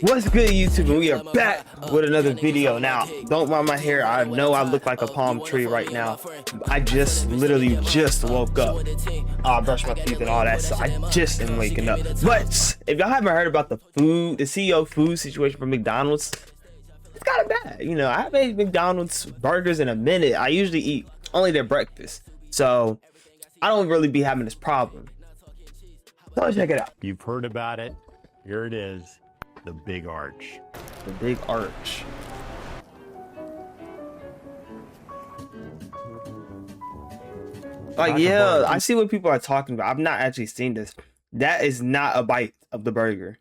What's good, YouTube? And we are back with another video. Now, don't mind my hair. I know I look like a palm tree right now. I literally just woke up. I brushed my teeth and all that, so I just am waking up. But if y'all haven't heard about the CEO food situation for McDonald's, it's kind of bad. You know, I haven't ate McDonald's burgers in a minute. I usually eat only their breakfast, so I don't really be having this problem. So check it out. You've heard about it. Here it is. The Big Arch. The Big Arch. Like, yeah, I see what people are talking about. I've not actually seen this. That is not a bite of the burger.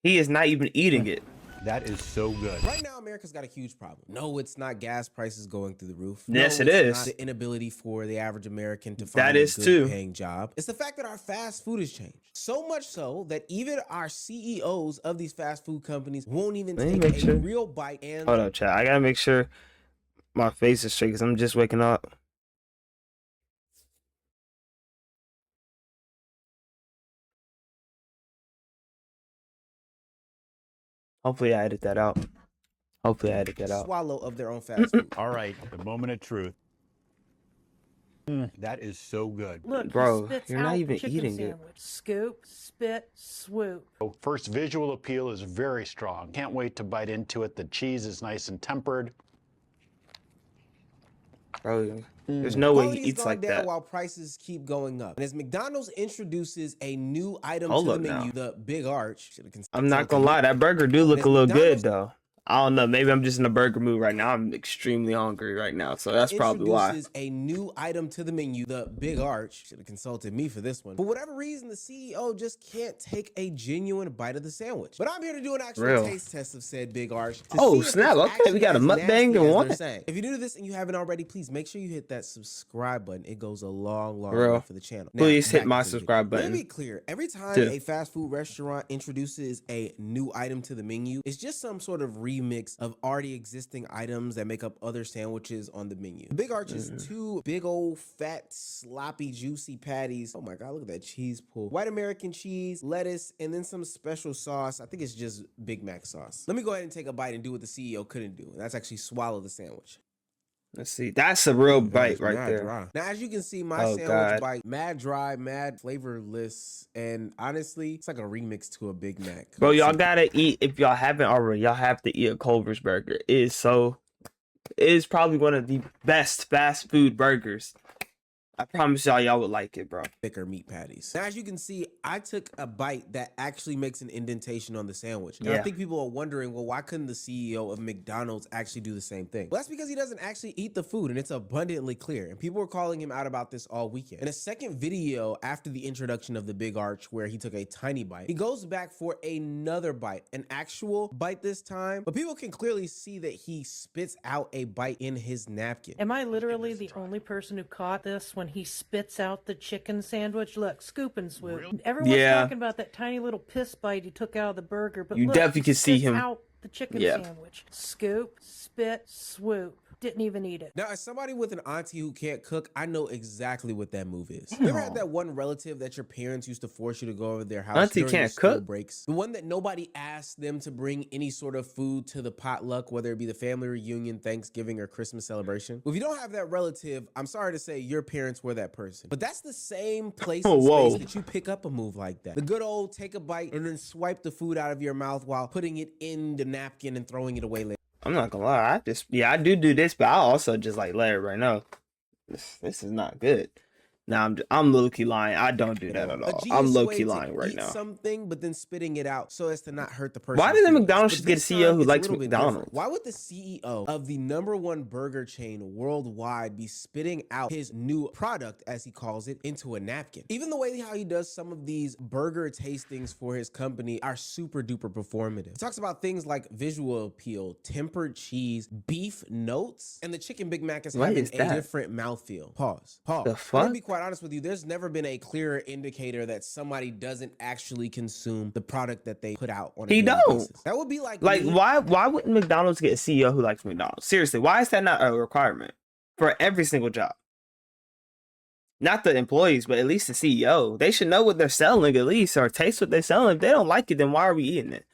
He is not even eating it. That is so good. Right now, America's got a huge problem. No, it's not gas prices going through the roof. Yes, no, it is. Not the inability for the average American to find a good paying job. It's the fact that our fast food has changed. So much so that even our CEOs of these fast food companies won't even take a real bite. And hold up, chat. I gotta make sure my face is straight because I'm just waking up. Hopefully I edit that out. Swallow of their own fast food. All right, the moment of truth. That is so good. Look, bro, you're not even eating it. Scoop, spit, swoop. First, visual appeal is very strong. Can't wait to bite into it. The cheese is nice and tempered. Bro, there's no way he eats like down that. While prices keep going up. And as McDonald's introduces a new item to the menu, the Big Arch. I'm not gonna lie, that burger do look a little good though. I don't know. Maybe I'm just in a burger mood right now. I'm extremely hungry right now, so that's probably why. Introduces a new item to the menu, the Big Arch. Should have consulted me for this one. For whatever reason, the CEO just can't take a genuine bite of the sandwich. But I'm here to do an actual taste test of said Big Arch. Oh snap! Okay, we got a mukbang and one. If you're new to this and you haven't already, please make sure you hit that subscribe button. It goes a long way for the channel. Now, please hit my subscribe button. Let me be clear. Every time a fast food restaurant introduces a new item to the menu, it's just some sort of remix of already existing items that make up other sandwiches on the menu. The Big Arch is two big old fat sloppy juicy patties. Oh my god, look at that cheese pull. White American cheese, lettuce, and then some special sauce. I think it's just Big Mac sauce. Let me go ahead and take a bite and do what the CEO couldn't do, and that's actually swallow the sandwich. Let's see. That's a real bite right there. Dry. Now, as you can see, my sandwich bite, mad dry, mad flavorless, and honestly, it's like a remix to a Big Mac. Bro, y'all gotta eat, if y'all haven't already, y'all have to eat a Culver's burger. It is probably one of the best fast food burgers. I promise y'all would like it, bro. Thicker meat patties. Now, as you can see, I took a bite that actually makes an indentation on the sandwich. Now, I think people are wondering, well, why couldn't the CEO of McDonald's actually do the same thing? Well, that's because he doesn't actually eat the food, and it's abundantly clear. And people were calling him out about this all weekend. In a second video after the introduction of the Big Arch, where he took a tiny bite, he goes back for another bite, an actual bite this time. But people can clearly see that he spits out a bite in his napkin. Am I literally the only person who caught this when he spits out the chicken sandwich? Look, scoop and swoop. Really? Everyone's talking about that tiny little piss bite he took out of the burger, but you definitely can see him out the chicken sandwich. Scoop, spit, swoop. Didn't even eat it. Now, as somebody with an auntie who can't cook, I know exactly what that move is. You ever had that one relative that your parents used to force you to go over their house auntie during can't school cook breaks? The one that nobody asked them to bring any sort of food to the potluck, whether it be the family reunion, Thanksgiving, or Christmas celebration. Well, if you don't have that relative, I'm sorry to say your parents were that person. But that's the same place and space that you pick up a move like that. The good old take a bite and then swipe the food out of your mouth while putting it in the napkin and throwing it away later. I'm not gonna lie, I do this, but I also just like let everybody know this is not good. Now I'm low-key lying. I don't do that at all. I'm low-key lying right now. Something, but then spitting it out so as to not hurt the person. Why doesn't McDonald's just get a CEO who likes McDonald's? Why would the CEO of the #1 burger chain worldwide be spitting out his new product, as he calls it, into a napkin? Even the way how he does some of these burger tastings for his company are super duper performative. He talks about things like visual appeal, tempered cheese, beef notes, and the chicken Big Mac is having a different mouthfeel. Pause. The fuck? Quite honest with you, there's never been a clearer indicator that somebody doesn't actually consume the product that they put out on a daily basis. That would be like why wouldn't McDonald's get a CEO who likes McDonald's? Seriously, why is that not a requirement for every single job? Not the employees, but at least the CEO. They should know what they're selling at least, or taste what they're selling. If they don't like it, then why are we eating it?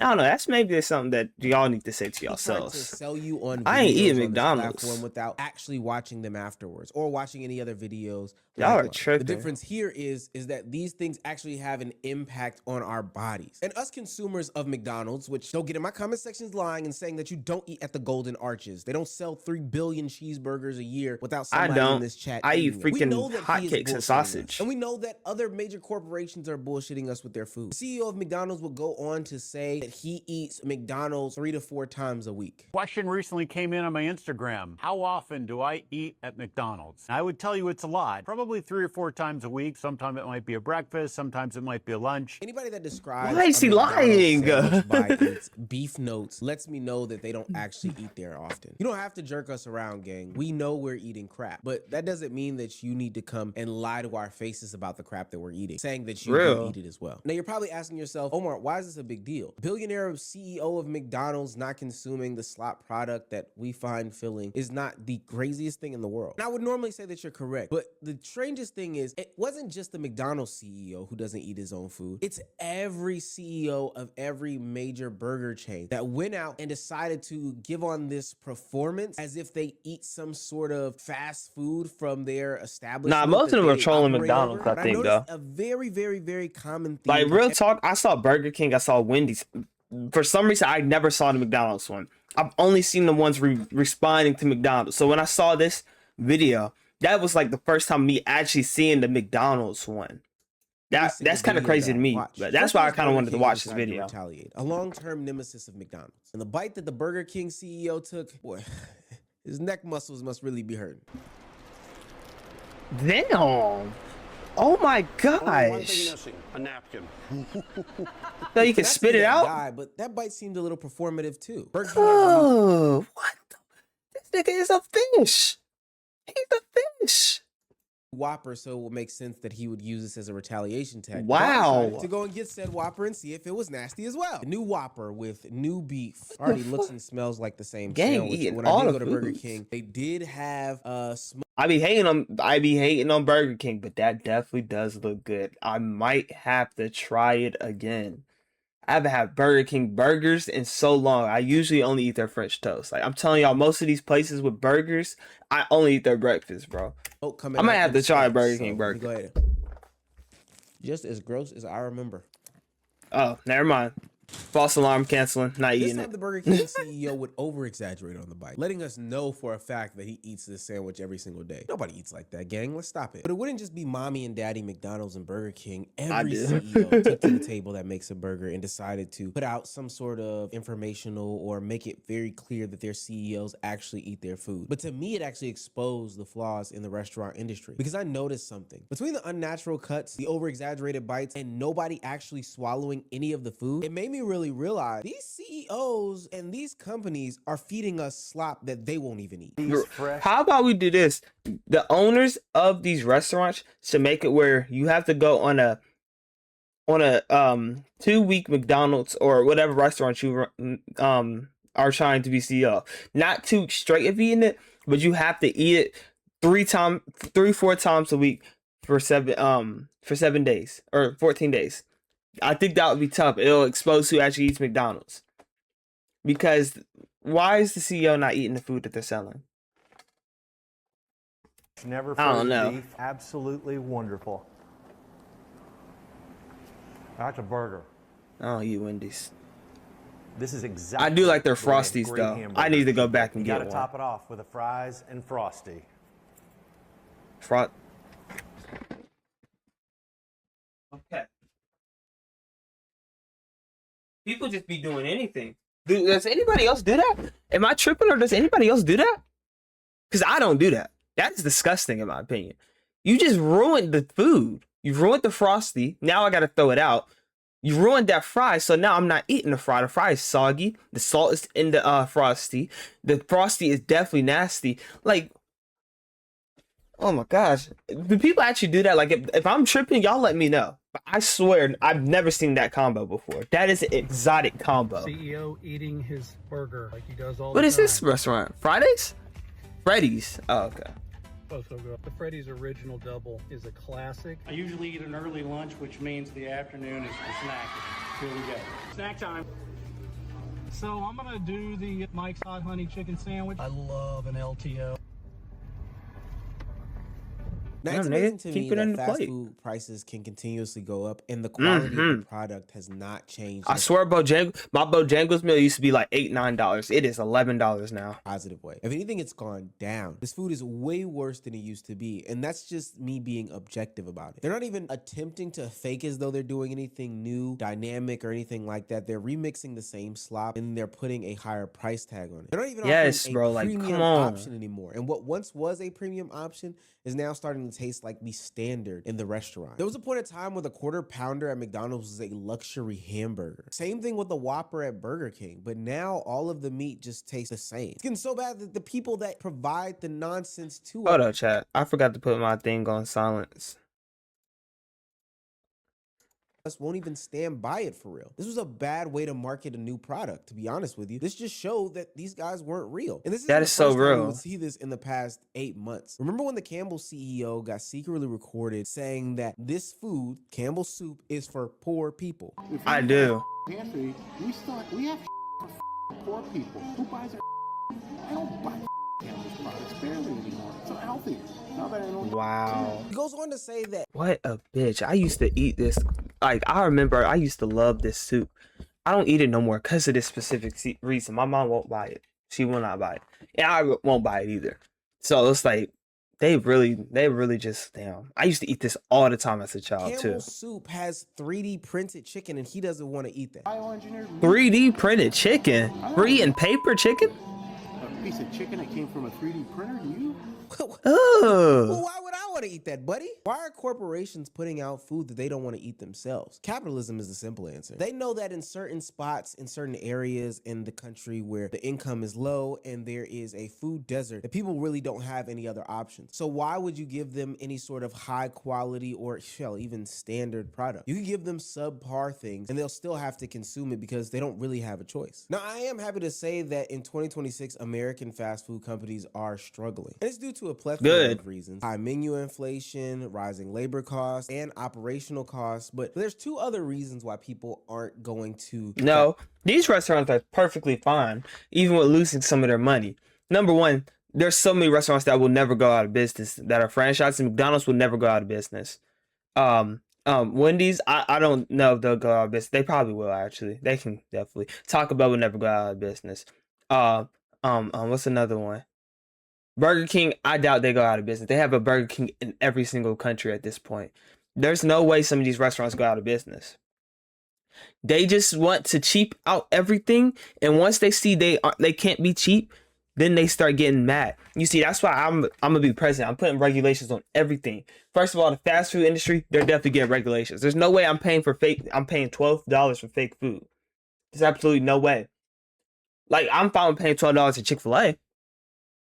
I don't know. That's maybe something that y'all need to say to He tried to yourselves. sell you on I ain't videos eating on this McDonald's. platform without actually watching them afterwards or watching any other videos. Y'all are The tripping. difference here is that these things actually have an impact on our bodies. And us consumers of McDonald's, which don't get in my comment sections lying and saying that you don't eat at the Golden Arches. They don't sell 3 billion cheeseburgers a year without somebody in this chat I eat eating it. We know freaking that he is hotcakes and bullshitting sausage. us. And we know that other major corporations are bullshitting us with their food. The CEO of McDonald's will go on to say that he eats McDonald's 3 to 4 times a week. Question recently came in on my Instagram. How often do I eat at McDonald's? I would tell you it's a lot. Probably 3 or 4 times a week. Sometimes it might be a breakfast. Sometimes it might be a lunch. Anybody that describes Why is he lying? by its beef notes lets me know that they don't actually eat there often. You don't have to jerk us around, gang. We know we're eating crap, but that doesn't mean that you need to come and lie to our faces about the crap that we're eating, saying that you do eat it as well. Now you're probably asking yourself, Omar, why is this a big deal? Billionaire CEO of McDonald's not consuming the slop product that we find filling is not the craziest thing in the world. And I would normally say that you're correct, but the strangest thing is it wasn't just the McDonald's CEO who doesn't eat his own food. It's every CEO of every major burger chain that went out and decided to give on this performance as if they eat some sort of fast food from their establishment. Nah, most of them are trolling McDonald's, I think, though. A very, very, very common thing. Like, real talk, I saw Burger King, I saw Wendy's. For some reason, I never saw the McDonald's one. I've only seen the ones responding to McDonald's. So when I saw this video, that was like the first time me actually seeing the McDonald's one. That's kind of crazy to me, but that's why I kind of wanted to watch this video. A long-term nemesis of McDonald's. And the bite that the Burger King CEO took, boy, his neck muscles must really be hurting. Damn. Oh my gosh. A napkin. So you can spit it out? Guy, but that bite seemed a little performative too. Oh, what the? This nigga is a fish. He's a fish. Whopper, so it would make sense that he would use this as a retaliation tactic. Wow. To go and get said Whopper and see if it was nasty as well. The new Whopper with new beef already looks and smells like the same sandwich. When I did go to Burger King, they did have I be hating on Burger King, but that definitely does look good. I might have to try it again. I haven't had Burger King burgers in so long. I usually only eat their French toast. Like, I'm telling y'all, most of these places with burgers, I only eat their breakfast, bro. I might have to try a Burger King burger. Go ahead. Just as gross as I remember. Oh, never mind. False alarm canceling. Not eating This time the Burger King CEO would over-exaggerate on the bite, letting us know for a fact that he eats this sandwich every single day. Nobody eats like that, gang. Let's stop it. But it wouldn't just be mommy and daddy McDonald's and Burger King. Every CEO took to the table that makes a burger and decided to put out some sort of informational or make it very clear that their CEOs actually eat their food. But to me, it actually exposed the flaws in the restaurant industry because I noticed something. Between the unnatural cuts, the over-exaggerated bites, and nobody actually swallowing any of the food, it made me really realize these CEOs and these companies are feeding us slop that they won't even eat. How about we do this? The owners of these restaurants should make it where you have to go on a 2-week McDonald's or whatever restaurant you are trying to be CEO. Not too straight of eating it, but you have to eat it 4 times a week for 7 days or 14 days. I think that would be tough. It'll expose who actually eats McDonald's. Because why is the CEO not eating the food that they're selling? Never I don't know. beef, absolutely wonderful. That's a burger. I don't eat Wendy's. This is exactly. I do like their the way a Frosties great though. hamburger I need to should go be. back and You get gotta one. top it off with the fries and Frosty. Okay. People just be doing anything. Does anybody else do that? Am I tripping or does anybody else do that? Because I don't do that. That's disgusting in my opinion. You just ruined the food. You ruined the Frosty. Now I got to throw it out. You ruined that fry, so now I'm not eating the fry. The fry is soggy. The salt is in the Frosty. The Frosty is definitely nasty. Like, oh my gosh. Do people actually do that? Like, if I'm tripping, y'all let me know. I swear, I've never seen that combo before. That is an exotic combo. CEO eating his burger like he does all What the is time. this restaurant? Fridays? Freddy's. Oh, okay. Oh, so good. The Freddy's Original Double is a classic. I usually eat an early lunch, which means the afternoon is for snack. Here we go. Snack time. So I'm gonna do the Mike's Hot Honey Chicken Sandwich. I love an LTO. Now, it's Damn, amazing nigga, to keep me it in that the fast plate. food prices can continuously go up and the quality of the product has not changed. I swear, my Bojangles meal used to be like $8-9. It is $11 now. Positive way. If anything, it's gone down. This food is way worse than it used to be, and that's just me being objective about it. They're not even attempting to fake as though they're doing anything new, dynamic, or anything like that. They're remixing the same slop and they're putting a higher price tag on it. They're not even Yes, offering bro, a like, premium come on. option anymore. And what once was a premium option is now starting to taste like the standard in the restaurant. There was a point in time where the quarter pounder at McDonald's was a luxury hamburger. Same thing with the Whopper at Burger King, but now all of the meat just tastes the same. It's getting so bad that the people that provide the nonsense to Hold up, chat. I forgot to put my thing on silence. us won't even stand by it for real. This was a bad way to market a new product, to be honest with you. This just showed that these guys weren't real. And this That is is so the first time we real. would see this in the past 8 months. Remember when the Campbell CEO got secretly recorded saying that this food, Campbell soup, is for poor people? I do. Pantry, we have for poor people. Who buys our I don't buy Campbell's products barely anymore. It's unhealthy. Now that I know. Wow. He goes on to say that What a bitch. I used to eat this. Like, I remember I used to love this soup. I don't eat it no more because of this specific reason. My mom won't buy it. She will not buy it. And I won't buy it either. So it's like, they really just, damn. I used to eat this all the time as a child, Campbell too. soup has 3D printed chicken and he doesn't want to eat that. Bioengineered meat, 3D printed chicken? Free and paper chicken? a piece of chicken that came from a 3D printer. Do you? Well, Oh. why would I want to eat that, buddy? Why are corporations putting out food that they don't want to eat themselves? Capitalism is the simple answer. They know that in certain spots, in certain areas in the country where the income is low and there is a food desert, that people really don't have any other options. So why would you give them any sort of high quality or hell, even standard product? You can give them subpar things and they'll still have to consume it because they don't really have a choice. Now, I am happy to say that in 2026, American fast food companies are struggling. And it's due to a plethora of reasons. High menu inflation, rising labor costs, and operational costs. But there's two other reasons why people aren't going to... No, these restaurants are perfectly fine, even with losing some of their money. Number one, there's so many restaurants that will never go out of business that are franchised, and McDonald's will never go out of business. Wendy's, I don't know if they'll go out of business. They probably will, actually. They can definitely. Taco Bell will never go out of business. What's another one? Burger King, I doubt they go out of business. They have a Burger King in every single country at this point. There's no way some of these restaurants go out of business. They just want to cheap out everything, and once they see they can't be cheap, then they start getting mad. You see, that's why I'm gonna be president. I'm putting regulations on everything. First of all, the fast food industry, they're definitely getting regulations. There's no way I'm paying $12 for fake food. There's absolutely no way. Like, I'm fine with paying $12 at Chick-fil-A.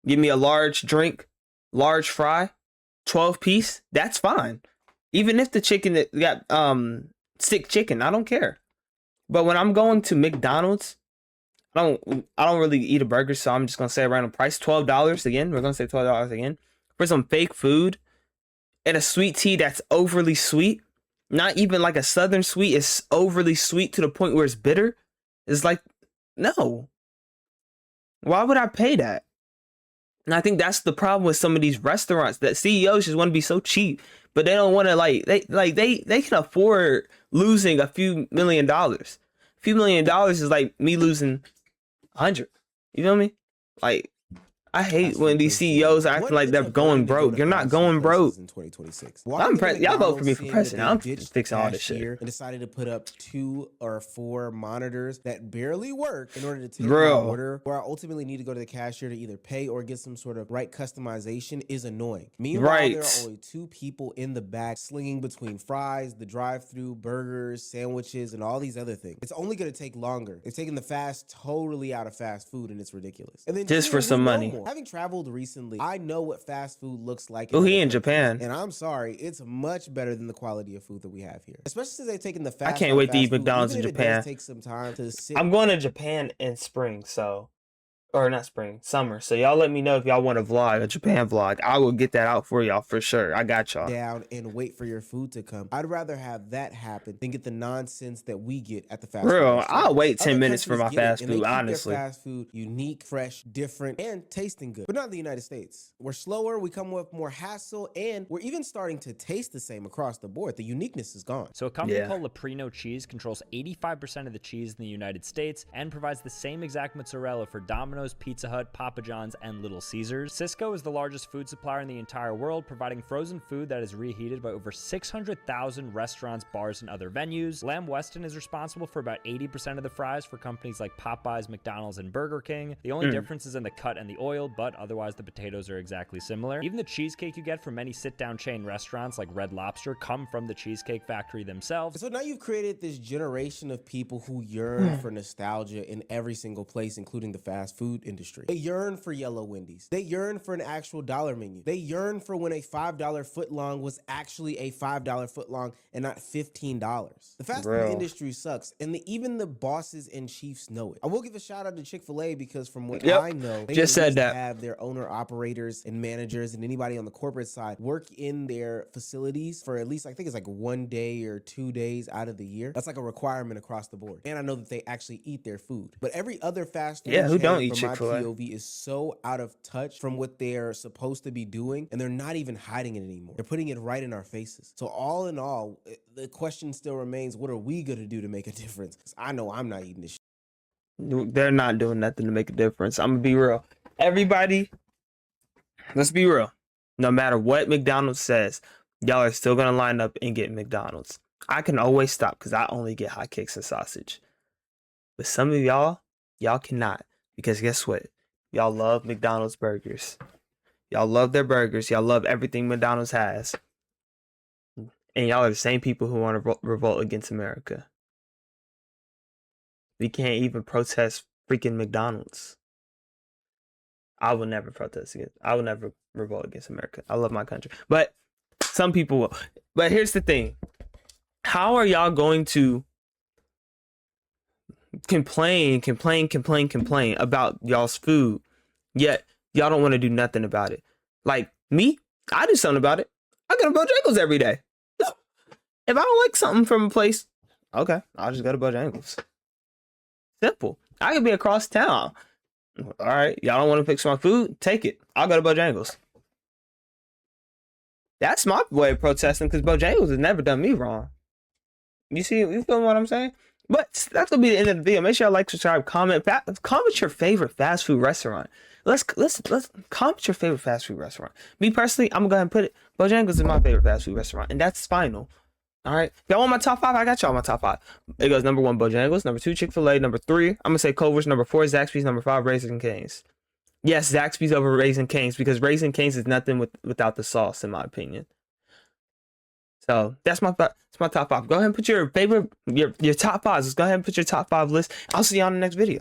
Give me a large drink, large fry, 12 piece. That's fine. Even if the chicken that got stick chicken, I don't care. But when I'm going to McDonald's, I don't really eat a burger, so I'm just gonna say a random price. $12 again. We're gonna say $12 again for some fake food and a sweet tea that's overly sweet. Not even like a southern sweet. It's overly sweet to the point where it's bitter. It's like, no. Why would I pay that? And I think that's the problem with some of these restaurants, that CEOs just want to be so cheap, but they don't want to they can afford losing a few $1 million. A few $1 million is like me losing 100. You feel me? Like, I hate when these CEOs are acting like they're going broke. You're not going broke. In 2026. Y'all vote for me for president. I'm fixing all this shit. And decided to put up 2 or 4 monitors that barely work in order to take my Bro. order, where I ultimately need to go to the cashier to either pay or get some sort of right customization, is annoying. Meanwhile, there are only 2 people in the back slinging between fries, the drive-thru, burgers, sandwiches, and all these other things. It's only going to take longer. They've taken the fast totally out of fast food, and it's ridiculous. And then Just for some money. Having traveled recently, I know what fast food looks like. Oh, he other in countries. Japan. And I'm sorry, it's much better than the quality of food that we have here. Especially since they've taken the fast. I can't wait to eat food, McDonald's even in if it does Japan. take some time to sit. I'm going to Japan in spring, so or not spring, summer. So y'all let me know if y'all want a vlog, a Japan vlog. I will get that out for y'all for sure. I got y'all. Down and wait for your food to come. I'd rather have that happen than get the nonsense that we get at the fast food Bro, restaurants. I'll wait 10 Other minutes for my countries get it, fast and they food, keep their honestly. fast food unique, fresh, different, and tasting good. But not in the United States. We're slower, we come with more hassle, and we're even starting to taste the same across the board. The uniqueness is gone. So a company Yeah. called Leprino Cheese controls 85% of the cheese in the United States and provides the same exact mozzarella for Domino's, Pizza Hut, Papa John's, and Little Caesars. Cisco is the largest food supplier in the entire world, providing frozen food that is reheated by over 600,000 restaurants, bars, and other venues. Lamb Weston is responsible for about 80% of the fries for companies like Popeyes, McDonald's, and Burger King. The only difference is in the cut and the oil, but otherwise the potatoes are exactly similar. Even the cheesecake you get from many sit-down chain restaurants like Red Lobster come from the Cheesecake Factory themselves. So now you've created this generation of people who yearn for nostalgia in every single place, including the fast food industry. They yearn for yellow Wendy's. They yearn for an actual dollar menu. They yearn for when a $5 footlong was actually a $5 footlong and not $15. The fast food industry sucks, and even the bosses and chiefs know it. I will give a shout out to Chick-fil-A because from what I know, they just said that. have their owner operators and managers and anybody on the corporate side work in their facilities for at least, I think it's like 1 day or 2 days out of the year. That's like a requirement across the board. And I know that they actually eat their food. But every other fast food who don't eat from my Chick-fil-A? POV is so out of touch from what they're supposed to be doing, and they're not even hiding it anymore. They're putting it right in our faces. So all in all, the question still remains, what are we going to do to make a difference? 'Cause I know I'm not eating this shit. They're not doing nothing to make a difference. I'm gonna be real. Everybody, let's be real. No matter what McDonald's says, y'all are still gonna line up and get McDonald's. I can always stop because I only get hot cakes and sausage. But some of y'all cannot. Because guess what? Y'all love McDonald's burgers. Y'all love their burgers. Y'all love everything McDonald's has. And y'all are the same people who want to revolt against America. We can't even protest freaking McDonald's. I will never protest against. I will never revolt against America. I love my country. But some people will. But here's the thing. How are y'all going to complain about y'all's food, yet y'all don't want to do nothing about it? Like me, I do something about it. I go to Bojangles every day. If I don't like something from a place, okay, I'll just go to Bojangles. Simple. I could be across town. All right, y'all don't want to fix my food? Take it. I'll go to Bojangles. That's my way of protesting because Bojangles has never done me wrong. You feel what I'm saying? But that's gonna be the end of the video. Make sure y'all like, subscribe, comment your favorite fast food restaurant. Let's comment your favorite fast food restaurant. Me personally, I'm gonna go ahead and put it. Bojangles is my favorite fast food restaurant, and that's final. All right, y'all want my top 5? I got y'all my top 5. It goes number 1 Bojangles, number 2 Chick-fil-A, number 3 I'm gonna say Culver's, number 4 Zaxby's, number 5 Raising Cane's. Yes, Zaxby's over Raising Cane's because Raising Cane's is nothing without the sauce, in my opinion. So that's my top 5. Go ahead and put your favorite your top 5s. Let's go ahead and put your top 5 list. I'll see you on the next video.